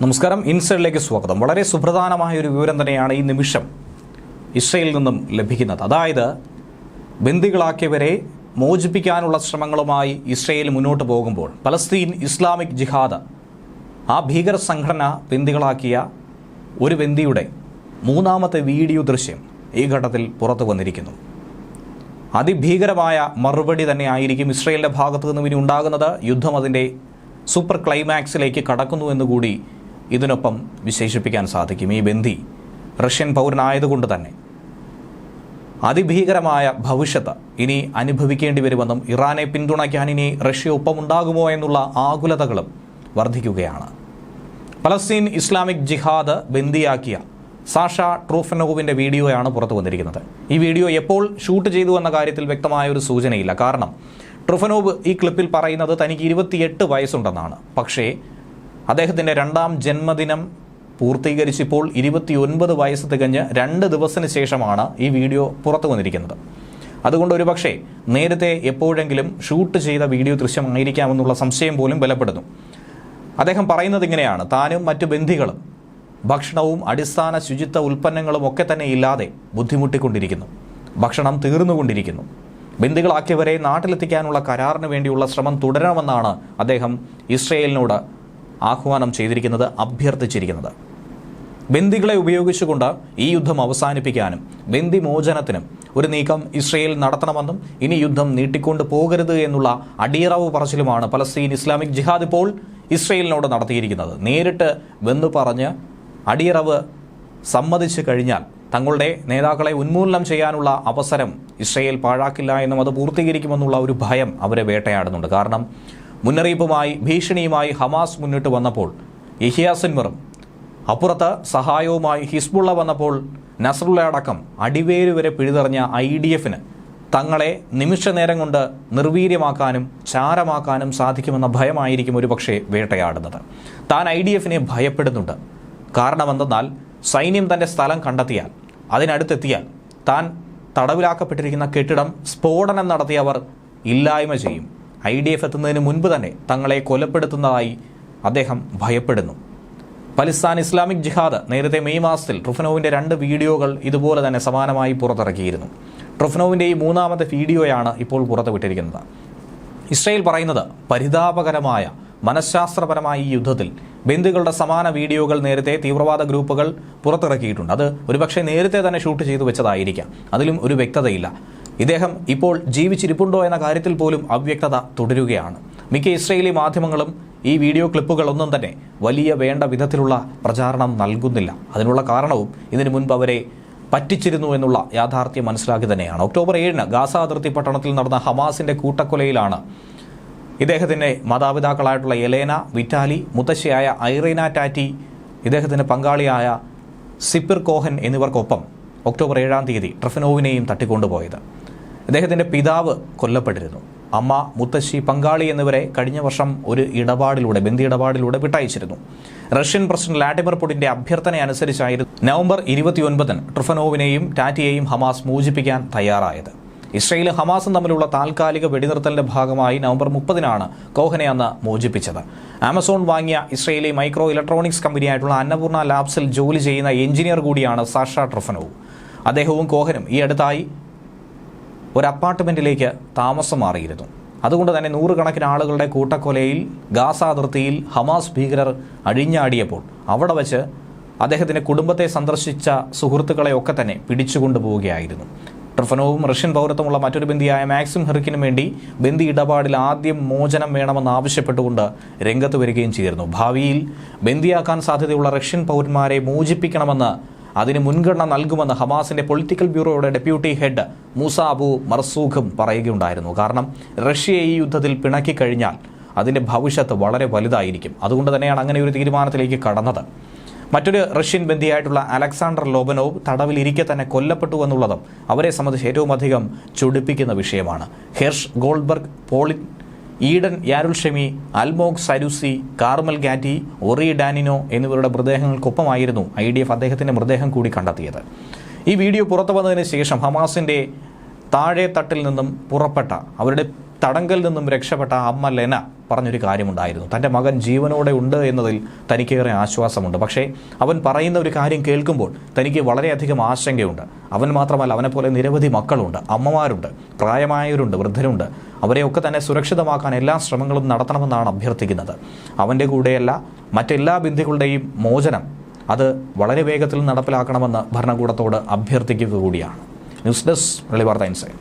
നമസ്കാരം, ഇൻസൈഡിലേക്ക് സ്വാഗതം. വളരെ സുപ്രധാനമായ ഒരു വിവരം തന്നെയാണ് ഈ നിമിഷം ഇസ്രയേലിൽ നിന്നും ലഭിക്കുന്നത്. അതായത് ബന്ദികളാക്കിയവരെ മോചിപ്പിക്കാനുള്ള ശ്രമങ്ങളുമായി ഇസ്രയേൽ മുന്നോട്ട് പോകുമ്പോൾ പലസ്തീൻ ഇസ്ലാമിക് ജിഹാദ് ആ ഭീകര സംഘടന ബന്ദികളാക്കിയ ഒരു ബന്ദിയുടെ മൂന്നാമത്തെ വീഡിയോ ദൃശ്യം ഈ ഘട്ടത്തിൽ പുറത്തു വന്നിരിക്കുന്നു. അതിഭീകരമായ മറുപടി തന്നെ ആയിരിക്കും ഇസ്രയേലിൻ്റെ ഭാഗത്തു നിന്നും ഇനി ഉണ്ടാകുന്നത്. യുദ്ധം അതിൻ്റെ സൂപ്പർ ക്ലൈമാക്സിലേക്ക് കടക്കുന്നു എന്നുകൂടി ഇതിനൊപ്പം വിശേഷിപ്പിക്കാൻ സാധിക്കും. ഈ ബന്ദി റഷ്യൻ പൗരനായതുകൊണ്ട് തന്നെ അതിഭീകരമായ ഭവിഷ്യത്ത് ഇനി അനുഭവിക്കേണ്ടി വരുമെന്നും ഇറാനെ പിന്തുണയ്ക്കാൻ ഇനി റഷ്യ ഒപ്പമുണ്ടാകുമോ എന്നുള്ള ആകുലതകളും വർദ്ധിക്കുകയാണ്. പലസ്തീൻ ഇസ്ലാമിക് ജിഹാദ് ബന്ദിയാക്കിയ സാഷ ട്രൂഫനോവിൻ്റെ വീഡിയോയാണ് പുറത്തു വന്നിരിക്കുന്നത്. ഈ വീഡിയോ എപ്പോൾ ഷൂട്ട് ചെയ്തു എന്ന കാര്യത്തിൽ വ്യക്തമായ ഒരു സൂചനയില്ല. കാരണം ട്രൂഫനോവ് ഈ ക്ലിപ്പിൽ പറയുന്നത് തനിക്ക് 28 വയസ്സുണ്ടെന്നാണ്. പക്ഷേ അദ്ദേഹത്തിൻ്റെ 2ാം ജന്മദിനം പൂർത്തീകരിച്ചിപ്പോൾ 29 വയസ്സ് തികഞ്ഞ് 2 ദിവസത്തിന് ശേഷമാണ് ഈ വീഡിയോ പുറത്തു വന്നിരിക്കുന്നത്. അതുകൊണ്ട് ഒരുപക്ഷെ നേരത്തെ എപ്പോഴെങ്കിലും ഷൂട്ട് ചെയ്ത വീഡിയോ ദൃശ്യമായിരിക്കാമെന്നുള്ള സംശയം പോലും ബലപ്പെടുന്നു. അദ്ദേഹം പറയുന്നത് ഇങ്ങനെയാണ്: താനും മറ്റു ബന്ദികളും ഭക്ഷണവും അടിസ്ഥാന ശുചിത്വ ഉൽപ്പന്നങ്ങളും ഒക്കെ തന്നെ ഇല്ലാതെ ബുദ്ധിമുട്ടിക്കൊണ്ടിരിക്കുന്നു. ഭക്ഷണം തീർന്നുകൊണ്ടിരിക്കുന്നു. ബന്ദികളാക്കിയവരെ നാട്ടിലെത്തിക്കാനുള്ള കരാറിന് വേണ്ടിയുള്ള ശ്രമം തുടരണമെന്നാണ് അദ്ദേഹം ഇസ്രയേലിനോട് ആഹ്വാനം ചെയ്തിരിക്കുന്നത്, അഭ്യർത്ഥിച്ചിരിക്കുന്നത്. ബന്ദികളെ ഉപയോഗിച്ചുകൊണ്ട് ഈ യുദ്ധം അവസാനിപ്പിക്കാനും ബന്ദി മോചനത്തിനും ഒരു നീക്കം ഇസ്രയേൽ നടത്തണമെന്നും ഇനി യുദ്ധം നീട്ടിക്കൊണ്ടു പോകരുത് എന്നുള്ള അടിയറവ് പറച്ചിലുമാണ് പലസ്തീൻ ഇസ്ലാമിക് ജിഹാദ് ഇപ്പോൾ ഇസ്രയേലിനോട് നടത്തിയിരിക്കുന്നത്. നേരിട്ട് വെന്ന് പറഞ്ഞ് അടിയറവ് സമ്മതിച്ചു കഴിഞ്ഞാൽ തങ്ങളുടെ നേതാക്കളെ ഉന്മൂലനം ചെയ്യാനുള്ള അവസരം ഇസ്രയേൽ പാഴാക്കില്ല എന്നും അത് പൂർത്തീകരിക്കുമെന്നുള്ള ഒരു ഭയം അവരെ വേട്ടയാടുന്നുണ്ട്. കാരണം മുന്നറിയിപ്പുമായി ഭീഷണിയുമായി ഹമാസ് മുന്നിട്ട് വന്നപ്പോൾ യഹ്യാ സിൻവറും അപ്പുറത്ത് സഹായവുമായി ഹിസ്ബുള്ള വന്നപ്പോൾ നസ്രുള്ള അടക്കം അടിവേര് വരെ പിഴുതെറിഞ്ഞ IDF-ന് തങ്ങളെ നിമിഷ നേരം കൊണ്ട് നിർവീര്യമാക്കാനും ചാരമാക്കാനും സാധിക്കുമെന്ന ഭയമായിരിക്കും ഒരുപക്ഷെ വേട്ടയാടുന്നത്. താൻ IDF-നെ ഭയപ്പെടുന്നുണ്ട്. കാരണമെന്തെന്നാൽ സൈന്യം തൻ്റെ സ്ഥലം കണ്ടെത്തിയാൽ, അതിനടുത്തെത്തിയാൽ താൻ തടവിലാക്കപ്പെട്ടിരിക്കുന്ന കെട്ടിടം സ്ഫോടനം നടത്തിയവർ ഇല്ലായ്മ ചെയ്യും. IDF എത്തുന്നതിന് മുൻപ് തന്നെ തങ്ങളെ കൊലപ്പെടുത്തുന്നതായി അദ്ദേഹം ഭയപ്പെടുന്നു. പലസ്തീൻ ഇസ്ലാമിക് ജിഹാദ് നേരത്തെ മെയ് മാസത്തിൽ ട്രൂഫനോവിൻ്റെ 2 വീഡിയോകൾ ഇതുപോലെ തന്നെ സമാനമായി പുറത്തിറക്കിയിരുന്നു. ട്രൂഫനോവിൻ്റെ ഈ 3ാമത്തെ വീഡിയോയാണ് ഇപ്പോൾ പുറത്തുവിട്ടിരിക്കുന്നത്. ഇസ്രയേൽ പറയുന്നത് പരിതാപകരമായ മനഃശാസ്ത്രപരമായ ഈ യുദ്ധത്തിൽ ബന്ദികളുടെ സമാന വീഡിയോകൾ നേരത്തെ തീവ്രവാദ ഗ്രൂപ്പുകൾ പുറത്തിറക്കിയിട്ടുണ്ട്. അത് ഒരുപക്ഷെ നേരത്തെ തന്നെ ഷൂട്ട് ചെയ്തു വെച്ചതായിരിക്കാം. അതിലും ഒരു വ്യക്തതയില്ല. ഇദ്ദേഹം ഇപ്പോൾ ജീവിച്ചിരിപ്പുണ്ടോ എന്ന കാര്യത്തിൽ പോലും അവ്യക്തത തുടരുകയാണ്. മിക്ക ഇസ്രയേലി മാധ്യമങ്ങളും ഈ വീഡിയോ ക്ലിപ്പുകളൊന്നും തന്നെ വലിയ വേണ്ട വിധത്തിലുള്ള പ്രചാരണം നൽകുന്നില്ല. അതിനുള്ള കാരണവും ഇതിനു മുൻപ് അവരെ പറ്റിച്ചിരുന്നു എന്നുള്ള യാഥാർത്ഥ്യം മനസ്സിലാക്കി തന്നെയാണ്. ഒക്ടോബർ 7-ന് ഗാസ അതിർത്തി പട്ടണത്തിൽ നടന്ന ഹമാസിൻ്റെ കൂട്ടക്കൊലയിലാണ് ഇദ്ദേഹത്തിൻ്റെ മാതാപിതാക്കളായിട്ടുള്ള എലേന, വിറ്റാലി, മുത്തശ്ശിയായ ഐറീന ടാറ്റി, ഇദ്ദേഹത്തിൻ്റെ പങ്കാളിയായ സിപ്പിർ കോഹൻ എന്നിവർക്കൊപ്പം ഒക്ടോബർ 7-ാം തീയതി ട്രൂഫനോവിനെയും തട്ടിക്കൊണ്ടുപോയത്. ഇദ്ദേഹത്തിൻ്റെ പിതാവ് കൊല്ലപ്പെട്ടിരുന്നു. അമ്മ, മുത്തശ്ശി, പങ്കാളി എന്നിവരെ കഴിഞ്ഞ വർഷം ഒരു ബന്ദി ഇടപാടിലൂടെ വിട്ടയച്ചിരുന്നു. റഷ്യൻ പ്രസിഡന്റ് വ്ളാഡിമിർ പുടിൻ്റെ അഭ്യർത്ഥന അനുസരിച്ചായിരുന്നു നവംബർ 29-ന് ട്രൂഫനോവിനെയും ടാറ്റിയെയും ഹമാസ് മോചിപ്പിക്കാൻ തയ്യാറായത്. ഇസ്രയേലും ഹമാസും തമ്മിലുള്ള താൽക്കാലിക വെടിനിർത്തലിന്റെ ഭാഗമായി നവംബർ 30-നാണ് കോഹനെ അന്ന് മോചിപ്പിച്ചത്. ആമസോൺ വാങ്ങിയ ഇസ്രയേലി മൈക്രോ ഇലക്ട്രോണിക്സ് കമ്പനിയായിട്ടുള്ള അന്നപൂർണ ലാബ്സിൽ ജോലി ചെയ്യുന്ന എഞ്ചിനീയർ കൂടിയാണ് സാഷ ട്രൂഫനോവ്. അദ്ദേഹവും കോഹനും ഈ അടുത്തായി ഒരു അപ്പാർട്ട്മെൻറ്റിലേക്ക് താമസം മാറിയിരുന്നു. അതുകൊണ്ട് തന്നെ 100 കണക്കിന് ആളുകളുടെ കൂട്ടക്കൊലയിൽ ഗാസ അതിർത്തിയിൽ ഹമാസ് ഭീകരർ അഴിഞ്ഞാടിയപ്പോൾ അവിടെ വച്ച് അദ്ദേഹത്തിൻ്റെ കുടുംബത്തെ സന്ദർശിച്ച സുഹൃത്തുക്കളെയൊക്കെ തന്നെ പിടിച്ചുകൊണ്ടുപോവുകയായിരുന്നു. ട്രൂഫനോവും റഷ്യൻ പൗരത്വമുള്ള മറ്റൊരു ബന്ദിയായ മാക്സിം ഹെറിക്കിനും വേണ്ടി ബന്ദി ഇടപാടിൽ ആദ്യം മോചനം വേണമെന്ന് ആവശ്യപ്പെട്ടുകൊണ്ട് രംഗത്ത് വരികയും ചെയ്തിരുന്നു. ഭാവിയിൽ ബന്ദിയാക്കാൻ സാധ്യതയുള്ള റഷ്യൻ പൗരന്മാരെ മോചിപ്പിക്കണമെന്ന്, അതിന് മുൻഗണന നൽകുമെന്ന് ഹമാസിൻ്റെ പൊളിറ്റിക്കൽ ബ്യൂറോയുടെ ഡെപ്യൂട്ടി ഹെഡ് മൂസ അബു മർസൂഖും പറയുകയുണ്ടായിരുന്നു. കാരണം റഷ്യയെ ഈ യുദ്ധത്തിൽ പിണക്കിക്കഴിഞ്ഞാൽ അതിൻ്റെ ഭവിഷ്യത്ത് വളരെ വലുതായിരിക്കും. അതുകൊണ്ട് തന്നെയാണ് അങ്ങനെ ഒരു തീരുമാനത്തിലേക്ക് കടന്നത്. മറ്റൊരു റഷ്യൻ ബന്ദിയായിട്ടുള്ള അലക്സാണ്ടർ ലോബനോവ് തടവിലിരിക്കെ തന്നെ കൊല്ലപ്പെട്ടു എന്നുള്ളതും അവരെ സംബന്ധിച്ച് ഏറ്റവും അധികം ചൊടിപ്പിക്കുന്ന വിഷയമാണ്. Hersh Goldberg, Polin Eden Yerushalmi, Almog Sarusi, Carmel Gat, Ori Danino എന്നിവരുടെ മൃതദേഹങ്ങൾക്കൊപ്പമായിരുന്നു IDF അദ്ദേഹത്തിൻ്റെ മൃതദേഹം കൂടി കണ്ടെത്തിയത്. ഈ വീഡിയോ പുറത്തു വന്നതിന് ശേഷം ഹമാസിൻ്റെ താഴെ തട്ടിൽ നിന്നും പുറപ്പെട്ട, അവരുടെ തടങ്കലിൽ നിന്നും രക്ഷപ്പെട്ട അമ്മ ലെന പറഞ്ഞൊരു കാര്യമുണ്ടായിരുന്നു. തൻ്റെ മകൻ ജീവനോടെ ഉണ്ട് എന്നതിൽ തനിക്കേറെ ആശ്വാസമുണ്ട്. പക്ഷേ അവൻ പറയുന്ന ഒരു കാര്യം കേൾക്കുമ്പോൾ തനിക്ക് വളരെയധികം ആശങ്കയുണ്ട്. അവൻ മാത്രമല്ല, അവനെപ്പോലെ നിരവധി മക്കളുണ്ട്, അമ്മമാരുണ്ട്, പ്രായമായവരുണ്ട്, വൃദ്ധരുണ്ട്. അവരെയൊക്കെ തന്നെ സുരക്ഷിതമാക്കാൻ എല്ലാ ശ്രമങ്ങളും നടത്തണമെന്നാണ് അഭ്യർത്ഥിക്കുന്നത്. അവൻ്റെ കൂടെയല്ല, മറ്റെല്ലാ ബന്ധികളുടെയും മോചനം അത് വളരെ വേഗത്തിൽ നടപ്പിലാക്കണമെന്ന് ഭരണകൂടത്തോട് അഭ്യർത്ഥിക്കുക കൂടിയാണ്. ന്യൂസ് ഡെസ്ക് മലയാളി വാർത്ത ഇൻസൈഡ്.